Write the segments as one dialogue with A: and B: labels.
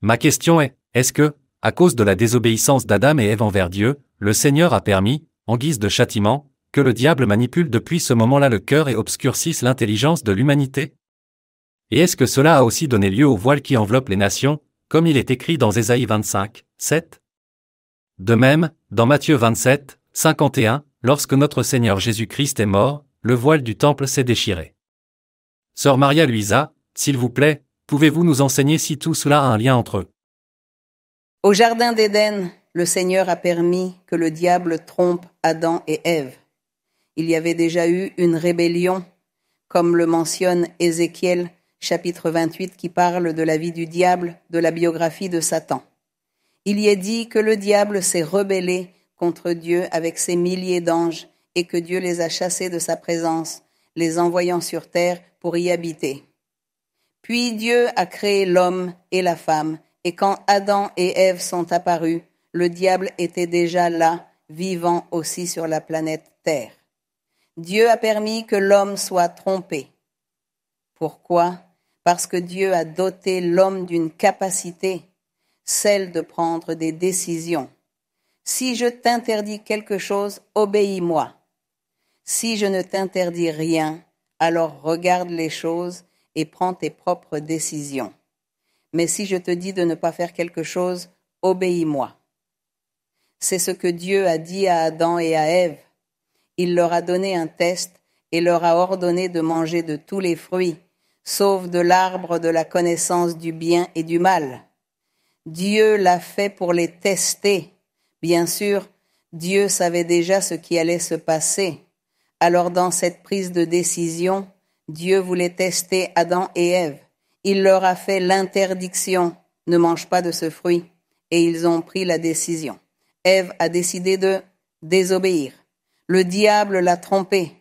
A: Ma question est, est-ce que, à cause de la désobéissance d'Adam et Ève envers Dieu, le Seigneur a permis, en guise de châtiment, que le diable manipule depuis ce moment-là le cœur et obscurcisse l'intelligence de l'humanité? Et est-ce que cela a aussi donné lieu au voile qui enveloppe les nations, comme il est écrit dans Ésaïe 25, 7? De même, dans Matthieu 27, 51, lorsque notre Seigneur Jésus-Christ est mort, le voile du temple s'est déchiré. Sœur Maria Luisa, s'il vous plaît, pouvez-vous nous enseigner si tout cela a un lien entre eux?
B: Au jardin d'Éden, le Seigneur a permis que le diable trompe Adam et Ève. Il y avait déjà eu une rébellion, comme le mentionne Ézéchiel, chapitre 28, qui parle de la vie du diable, de la biographie de Satan. Il y est dit que le diable s'est rebellé contre Dieu avec ses milliers d'anges et que Dieu les a chassés de sa présence, les envoyant sur terre pour y habiter. Puis Dieu a créé l'homme et la femme, et quand Adam et Ève sont apparus, le diable était déjà là, vivant aussi sur la planète Terre. Dieu a permis que l'homme soit trompé. Pourquoi? Parce que Dieu a doté l'homme d'une capacité, celle de prendre des décisions. Si je t'interdis quelque chose, obéis-moi. Si je ne t'interdis rien, alors regarde les choses et prends tes propres décisions. Mais si je te dis de ne pas faire quelque chose, obéis-moi. C'est ce que Dieu a dit à Adam et à Ève. Il leur a donné un test et leur a ordonné de manger de tous les fruits, sauf de l'arbre de la connaissance du bien et du mal. Dieu l'a fait pour les tester. Bien sûr, Dieu savait déjà ce qui allait se passer. Alors dans cette prise de décision, Dieu voulait tester Adam et Ève. Il leur a fait l'interdiction, ne mange pas de ce fruit, et ils ont pris la décision. Ève a décidé de désobéir. Le diable l'a trompé.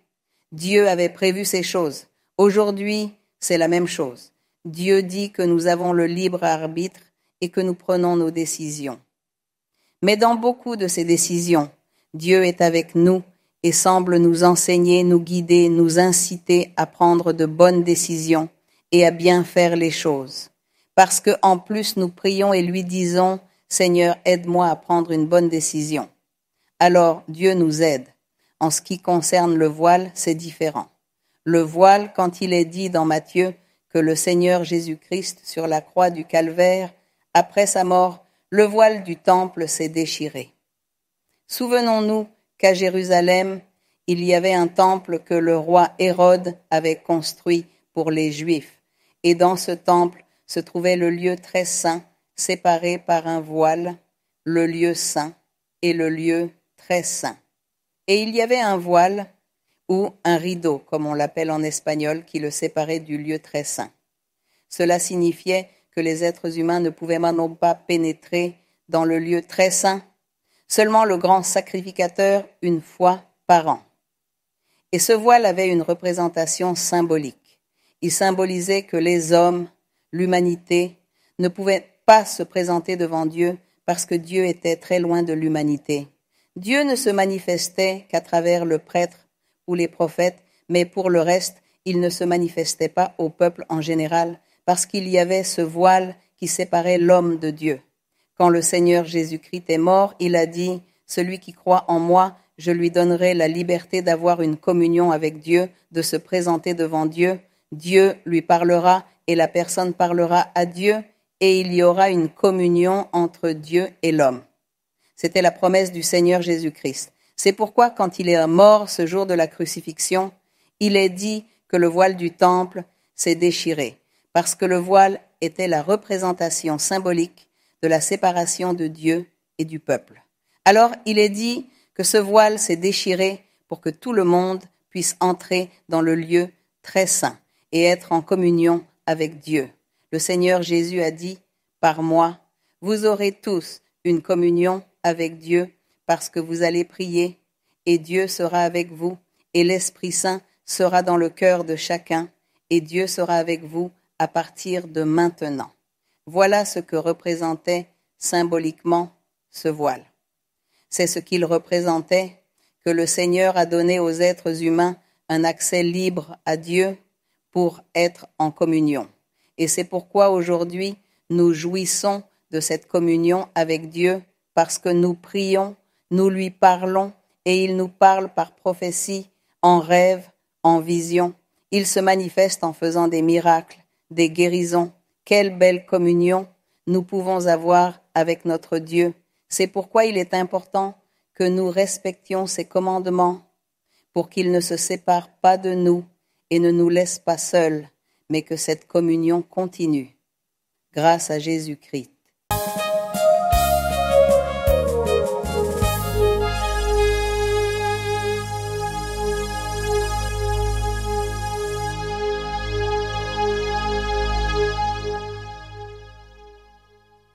B: Dieu avait prévu ces choses. Aujourd'hui, c'est la même chose. Dieu dit que nous avons le libre arbitre et que nous prenons nos décisions. Mais dans beaucoup de ces décisions, Dieu est avec nous et semble nous enseigner, nous guider, nous inciter à prendre de bonnes décisions et à bien faire les choses. Parce que en plus nous prions et lui disons « Seigneur, aide-moi à prendre une bonne décision ». Alors Dieu nous aide. En ce qui concerne le voile, c'est différent. Le voile, quand il est dit dans Matthieu que le Seigneur Jésus-Christ sur la croix du Calvaire, après sa mort, le voile du temple s'est déchiré. Souvenons-nous qu'à Jérusalem, il y avait un temple que le roi Hérode avait construit pour les Juifs. Et dans ce temple se trouvait le lieu très saint, séparé par un voile, le lieu saint et le lieu très saint. Et il y avait un voile ou un rideau, comme on l'appelle en espagnol, qui le séparait du lieu très saint. Cela signifiait que les êtres humains ne pouvaient non pas pénétrer dans le lieu très saint, seulement le grand sacrificateur une fois par an. Et ce voile avait une représentation symbolique. Il symbolisait que les hommes, l'humanité, ne pouvaient pas se présenter devant Dieu parce que Dieu était très loin de l'humanité. Dieu ne se manifestait qu'à travers le prêtre ou les prophètes, mais pour le reste, il ne se manifestait pas au peuple en général parce qu'il y avait ce voile qui séparait l'homme de Dieu. Quand le Seigneur Jésus-Christ est mort, il a dit « Celui qui croit en moi, je lui donnerai la liberté d'avoir une communion avec Dieu, de se présenter devant Dieu. Dieu lui parlera et la personne parlera à Dieu et il y aura une communion entre Dieu et l'homme. » C'était la promesse du Seigneur Jésus-Christ. C'est pourquoi, quand il est mort ce jour de la crucifixion, il est dit que le voile du temple s'est déchiré, parce que le voile était la représentation symbolique de la séparation de Dieu et du peuple. Alors, il est dit que ce voile s'est déchiré pour que tout le monde puisse entrer dans le lieu très saint et être en communion avec Dieu. Le Seigneur Jésus a dit « Par moi, vous aurez tous une communion avec Dieu parce que vous allez prier et Dieu sera avec vous et l'Esprit Saint sera dans le cœur de chacun et Dieu sera avec vous à partir de maintenant. » Voilà ce que représentait symboliquement ce voile. C'est ce qu'il représentait, que le Seigneur a donné aux êtres humains un accès libre à Dieu pour être en communion. Et c'est pourquoi aujourd'hui, nous jouissons de cette communion avec Dieu parce que nous prions, nous lui parlons et il nous parle par prophétie, en rêve, en vision. Il se manifeste en faisant des miracles, des guérisons. Quelle belle communion nous pouvons avoir avec notre Dieu. C'est pourquoi il est important que nous respections ses commandements pour qu'il ne se sépare pas de nous et ne nous laisse pas seuls, mais que cette communion continue. Grâce à Jésus-Christ.